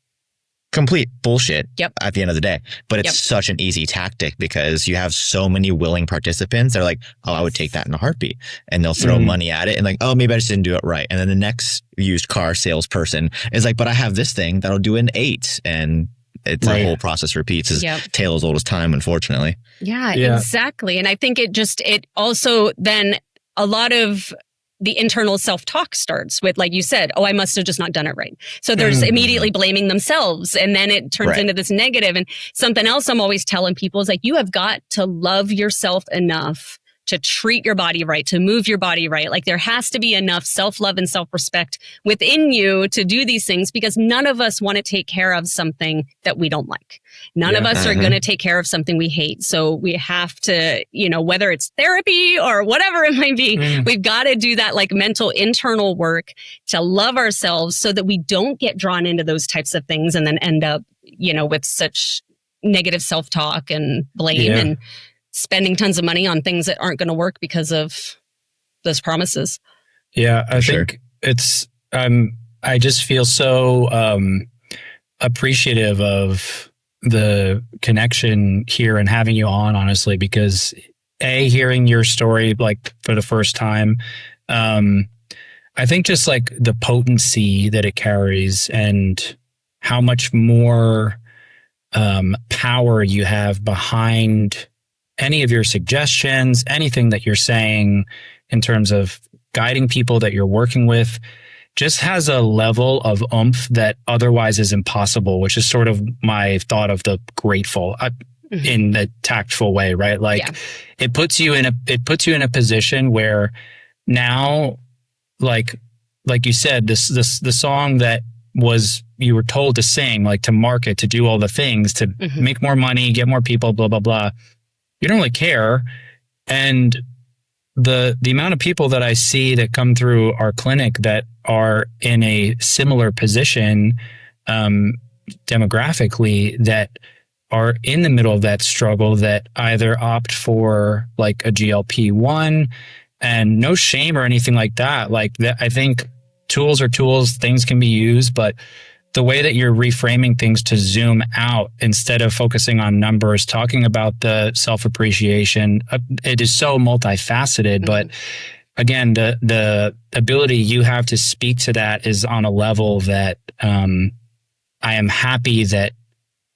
S1: Complete bullshit at the end of the day. But it's such an easy tactic because you have so many willing participants that are like, oh, I would take that in a heartbeat. And they'll throw money at it and like, oh, maybe I just didn't do it right. And then the next used car salesperson is like, but I have this thing that'll do an 8. And it's the whole process repeats. Is tale as old as time, unfortunately.
S2: Yeah, exactly. And I think it also then a lot of the internal self-talk starts with, like you said, oh, I must have just not done it right. So there's immediately blaming themselves. And then it turns into this negative. And something else I'm always telling people is like, you have got to love yourself enough to treat your body right, to move your body right. Like there has to be enough self-love and self-respect within you to do these things because none of us want to take care of something that we don't like. None of us are going to take care of something we hate. So we have to, whether it's therapy or whatever it might be, we've got to do that like mental internal work to love ourselves so that we don't get drawn into those types of things and then end up, with such negative self-talk and blame and spending tons of money on things that aren't going to work because of those promises.
S3: Yeah, I think it's, I just feel so appreciative of the connection here and having you on, honestly, because hearing your story like for the first time, I think just like the potency that it carries and how much more power you have behind any of your suggestions, anything that you're saying in terms of guiding people that you're working with, just has a level of oomph that otherwise is impossible, which is sort of my thought of the grateful in the tactful way, right? Like it puts you in a position where now, like you said, the song that you were told to sing, like to market, to do all the things, to make more money, get more people, blah, blah, blah. You don't really care. And the amount of people that I see that come through our clinic that are in a similar position demographically, that are in the middle of that struggle that either opt for like a GLP-1, and no shame or anything like that. Like that, I think tools are tools, things can be used, but the way that you're reframing things to zoom out instead of focusing on numbers, talking about the self-appreciation, it is so multifaceted, but again, the ability you have to speak to that is on a level that I am happy that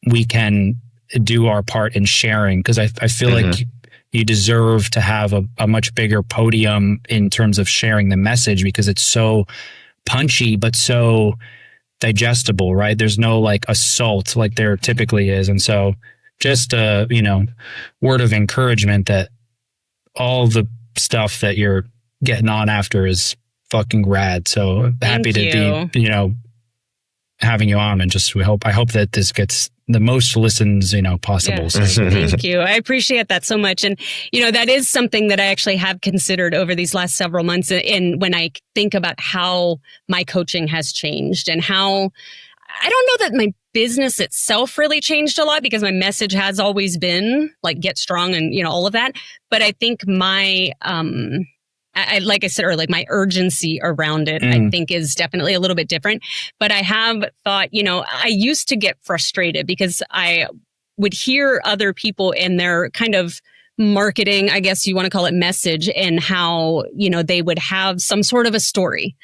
S3: we can do our part in sharing, because I feel like you deserve to have a much bigger podium in terms of sharing the message, because it's so punchy but so digestible, right? There's no like assault like there typically is. And so just word of encouragement that all the stuff that you're getting on after is fucking rad. So happy to be, having you on, and just I hope that this gets the most listens, possible.
S2: Yeah. So. Thank you. I appreciate that so much. And, that is something that I actually have considered over these last several months. And when I think about how my coaching has changed and how I don't know that my business itself really changed a lot, because my message has always been like, get strong and, all of that. But I think my, like I said earlier, like my urgency around it, I think is definitely a little bit different. But I have thought, I used to get frustrated because I would hear other people and their kind of marketing, I guess you want to call it, message, and how, they would have some sort of a story.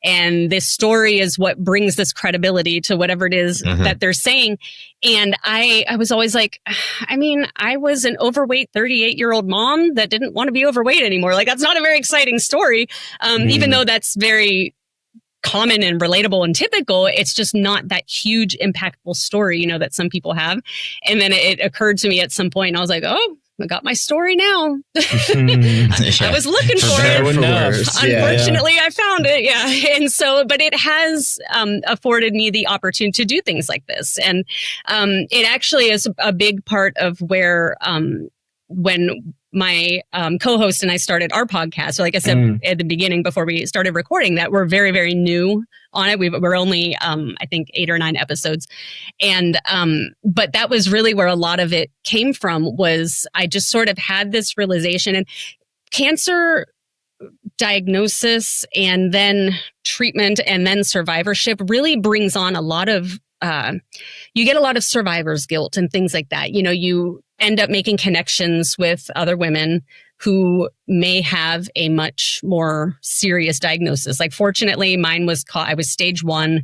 S2: And this story is what brings this credibility to whatever it is that they're saying. And I was always like, I was an overweight 38-year-old mom that didn't want to be overweight anymore. Like, that's not a very exciting story. Even though that's very common and relatable and typical, it's just not that huge, impactful story, that some people have. And then it occurred to me at some point, and I was like, oh, I got my story now. I was looking for it. Unfortunately, I found it. Yeah. And so, but it has afforded me the opportunity to do things like this. And it actually is a big part of where when my co-host and I started our podcast. So like I said at the beginning, before we started recording, that we're very, very new on it. We're only, I think, 8 or 9 episodes. And, but that was really where a lot of it came from, was I just sort of had this realization. And cancer diagnosis and then treatment and then survivorship really brings on a lot of, you get a lot of survivor's guilt and things like that. You end up making connections with other women who may have a much more serious diagnosis. Like, fortunately, mine was I was stage 1.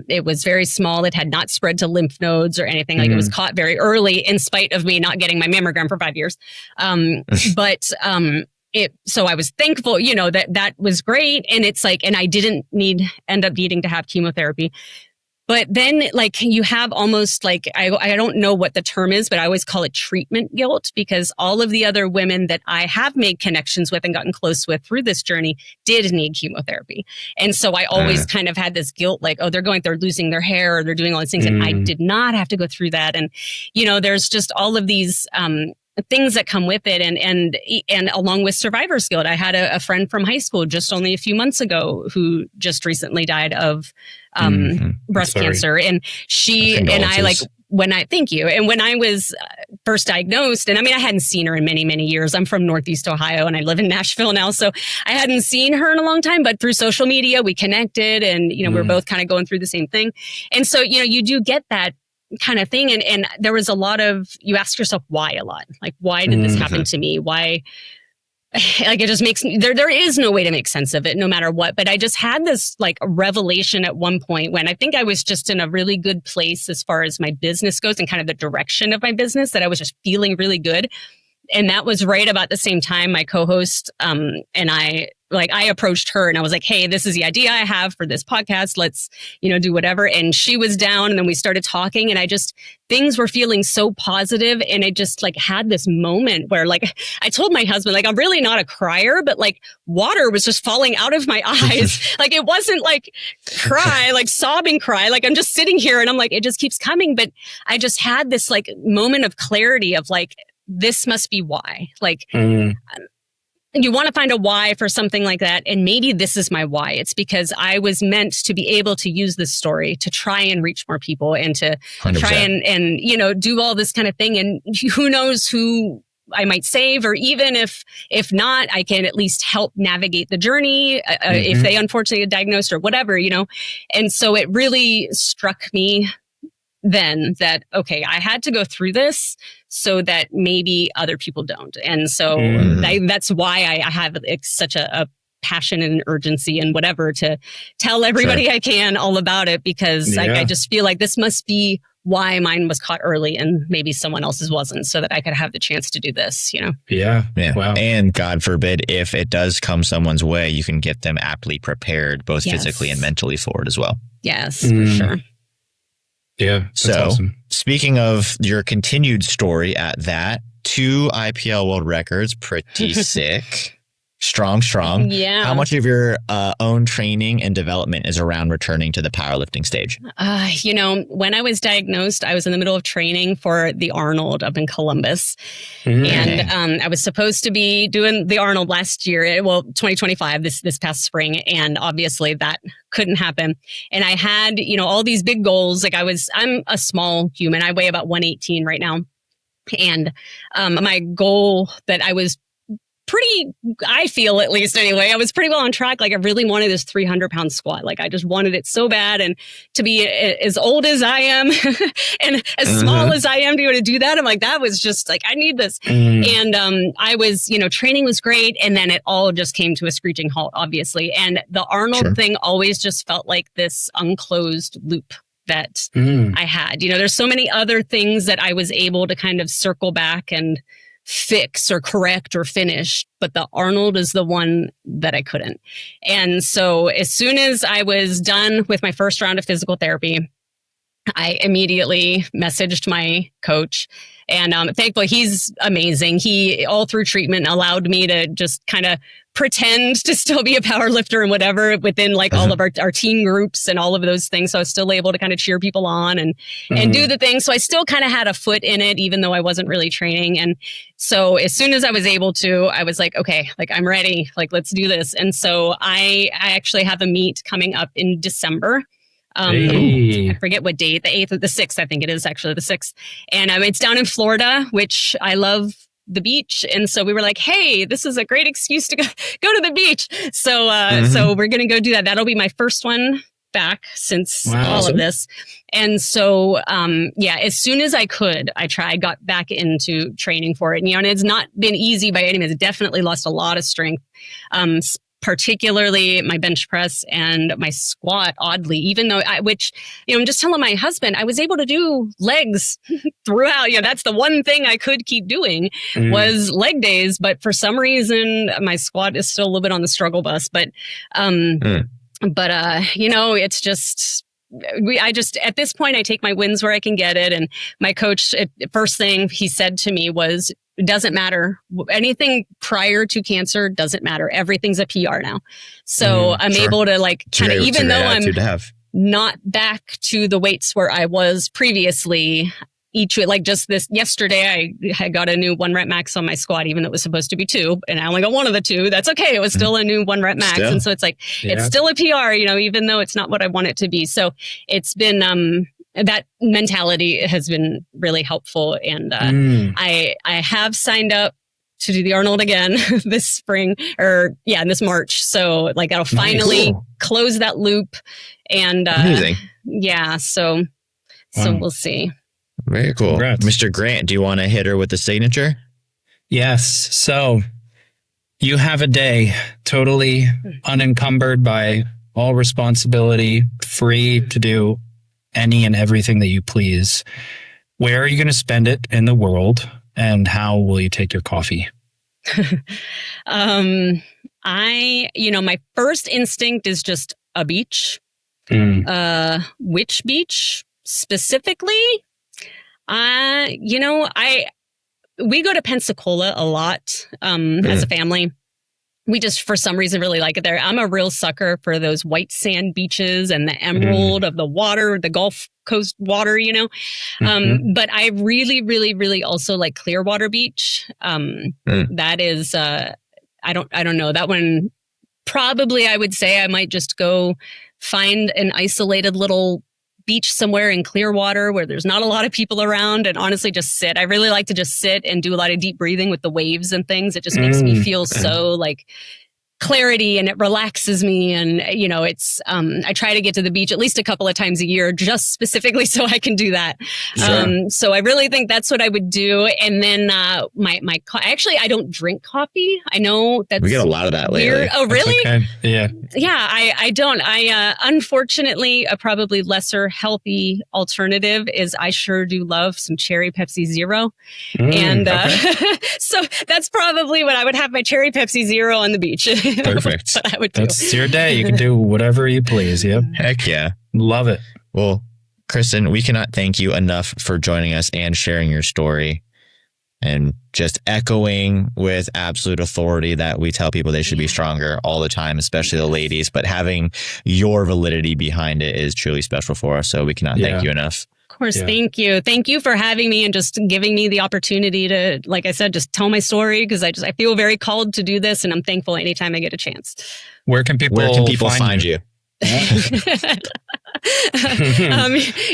S2: It was very small. It had not spread to lymph nodes or anything. Like, it was caught very early, in spite of me not getting my mammogram for 5 years. So I was thankful, that was great. And it's like, and I didn't end up needing to have chemotherapy. But then, like, you have almost like, I don't know what the term is, but I always call it treatment guilt, because all of the other women that I have made connections with and gotten close with through this journey did need chemotherapy. And so I always kind of had this guilt, like, oh, they're losing their hair, or they're doing all these things. And I did not have to go through that. And, there's just all of these, things that come with it. And along with survivor's guilt, I had a friend from high school just only a few months ago who just recently died of breast cancer. And she and I, like, thank you. And when I was first diagnosed, and I hadn't seen her in many, many years. I'm from Northeast Ohio and I live in Nashville now. So I hadn't seen her in a long time, but through social media, we connected, and, we were both kind of going through the same thing. And so, you do get that kind of thing. And there was a lot of, you ask yourself why a lot. Like, why did this happen to me? Why? Like, it just makes, there is no way to make sense of it, no matter what. But I just had this like revelation at one point when I think I was just in a really good place as far as my business goes and kind of the direction of my business, that I was just feeling really good. And that was right about the same time my co-host and I approached her and I was like, hey, this is the idea I have for this podcast. Let's, do whatever. And she was down, and then we started talking, and things were feeling so positive. And I just like had this moment where, like, I told my husband, like, I'm really not a crier, but like water was just falling out of my eyes. Like, it wasn't like cry, like sobbing cry. Like, I'm just sitting here and I'm like, it just keeps coming. But I just had this like moment of clarity of like, this must be why. Like, you want to find a why for something like that. And maybe this is my why. It's because I was meant to be able to use this story to try and reach more people and to
S1: 100%.
S2: try and, you know, do all this kind of thing. And who knows who I might save, or even if not, I can at least help navigate the journey if they unfortunately get diagnosed or whatever, you know. And so it really struck me then that, okay, I had to go through this so that maybe other people don't. And so that's why I have such a passion and urgency and whatever to tell everybody I can all about it, because I just feel like this must be why mine was caught early and maybe someone else's wasn't, so that I could have the chance to do this, you know?
S3: Yeah.
S1: Wow. And God forbid, if it does come someone's way, you can get them aptly prepared, both physically and mentally for it as well.
S2: Yes, for sure.
S3: Yeah.
S1: So
S3: awesome.
S1: Speaking of your continued story at that, 2 IPL world records, pretty sick. Strong.
S2: Yeah.
S1: How much of your own training and development is around returning to the powerlifting stage?
S2: You know, when I was diagnosed, I was in the middle of training for the Arnold up in Columbus. And I was supposed to be doing the Arnold last year, 2025, this past spring. And obviously that couldn't happen. And I had, you know, all these big goals. Like I'm a small human. I weigh about 118 right now. And my goal that I feel at least anyway, I was pretty well on track. Like I really wanted this 300-pound squat. Like I just wanted it so bad. And to be as old as I am and as small as I am to be able to do that, I'm like, that was just like, I need this. And I was, you know, training was great. And then it all just came to a screeching halt, obviously. And the Arnold thing always just felt like this unclosed loop that I had. You know, there's so many other things that I was able to kind of circle back and fix or correct or finish, but the Arnold is the one that I couldn't. And so as soon as I was done with my first round of physical therapy, I immediately messaged my coach, and thankfully he's amazing. He, all through treatment, allowed me to just kind of pretend to still be a power lifter and whatever within like all of our team groups and all of those things. So I was still able to kind of cheer people on and do the thing. So I still kind of had a foot in it, even though I wasn't really training. And so as soon as I was able to, I was like, okay, like I'm ready, like let's do this. And so I actually have a meet coming up in December. I forget what date, the 8th or the 6th, I think it is actually the 6th. And it's down in Florida, which I love the beach. And so we were like, hey, this is a great excuse to go to the beach. So, so we're going to go do that. That'll be my first one back since all of this. And so, as soon as I could, I got back into training for it. And, you know, and it's not been easy by any means. It definitely lost a lot of strength. Particularly my bench press and my squat, oddly, even though I'm just telling my husband, I was able to do legs throughout. You know, that's the one thing I could keep doing was leg days. But for some reason, my squat is still a little bit on the struggle bus. But, you know, it's just, at this point, I take my wins where I can get it. And my coach, first thing he said to me was, it doesn't matter. Anything prior to cancer doesn't matter. Everything's a PR now. So I'm able to like kind of, even though I'm not back to the weights where I was previously, like just this yesterday, I got a new 1 rep max on my squat, even though it was supposed to be 2, and I only got 1 of the 2. That's okay. It was still a new 1 rep max. And so it's like, it's still a PR, you know, even though it's not what I want it to be. So it's been, that mentality has been really helpful. And I have signed up to do the Arnold again this spring in this March. So like I'll finally close that loop. And so we'll see.
S1: Very cool.
S3: Congrats.
S1: Mr. Grant, do you want to hit her with the signature?
S3: Yes. So you have a day totally unencumbered by all responsibility, free to do any and everything that you please. Where are you going to spend it in the world, and how will you take your coffee? My first instinct is just a beach. Which beach specifically? We go to Pensacola a lot as a family. We just, for some reason, really like it there. I'm a real sucker for those white sand beaches and the emerald of the water, the Gulf Coast water, you know. But I really, really, really also like Clearwater Beach. That is,
S2: I don't know. That one, probably I would say I might just go find an isolated little beach somewhere in Clearwater where there's not a lot of people around, and honestly just sit. I really like to just sit and do a lot of deep breathing with the waves and things. It just makes me feel so like clarity, and it relaxes me. And, you know, it's, I try to get to the beach at least a couple of times a year, just specifically so I can do that. Sure. So I really think that's what I would do. And then, actually, I don't drink coffee. I know that's,
S1: we get a lot of that lately.
S2: Weird. Oh, really?
S3: Okay. Yeah.
S2: Yeah. I don't, unfortunately, a probably lesser healthy alternative is I sure do love some cherry Pepsi Zero. And, so that's probably what I would have, my cherry Pepsi Zero on the beach.
S1: Perfect.
S2: I would do.
S3: That's your day. You can do whatever you please. Yep.
S1: Heck yeah.
S3: Love it.
S1: Well, Kristin, we cannot thank you enough for joining us and sharing your story, and just echoing with absolute authority that we tell people they should be stronger all the time, especially the ladies, but having your validity behind it is truly special for us. So we cannot thank you enough.
S2: Of course. Yeah. Thank you. Thank you for having me and just giving me the opportunity to, like I said, just tell my story, because I feel very called to do this, and I'm thankful anytime I get a chance.
S3: Where can people find you?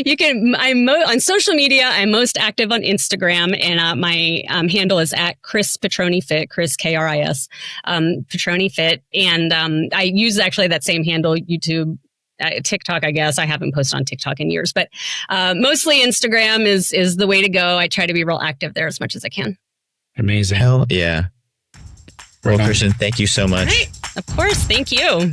S2: You can, on social media, I'm most active on Instagram, and my handle is at Kris Petrony Fit, Kris, Kris, Petrony Fit. And I use actually that same handle, YouTube, TikTok, I guess. I haven't posted on TikTok in years, but mostly Instagram is the way to go. I try to be real active there as much as I can.
S3: Amazing.
S1: Hell yeah. Well, Kristin, thank you so much.
S2: Right. Of course. Thank you.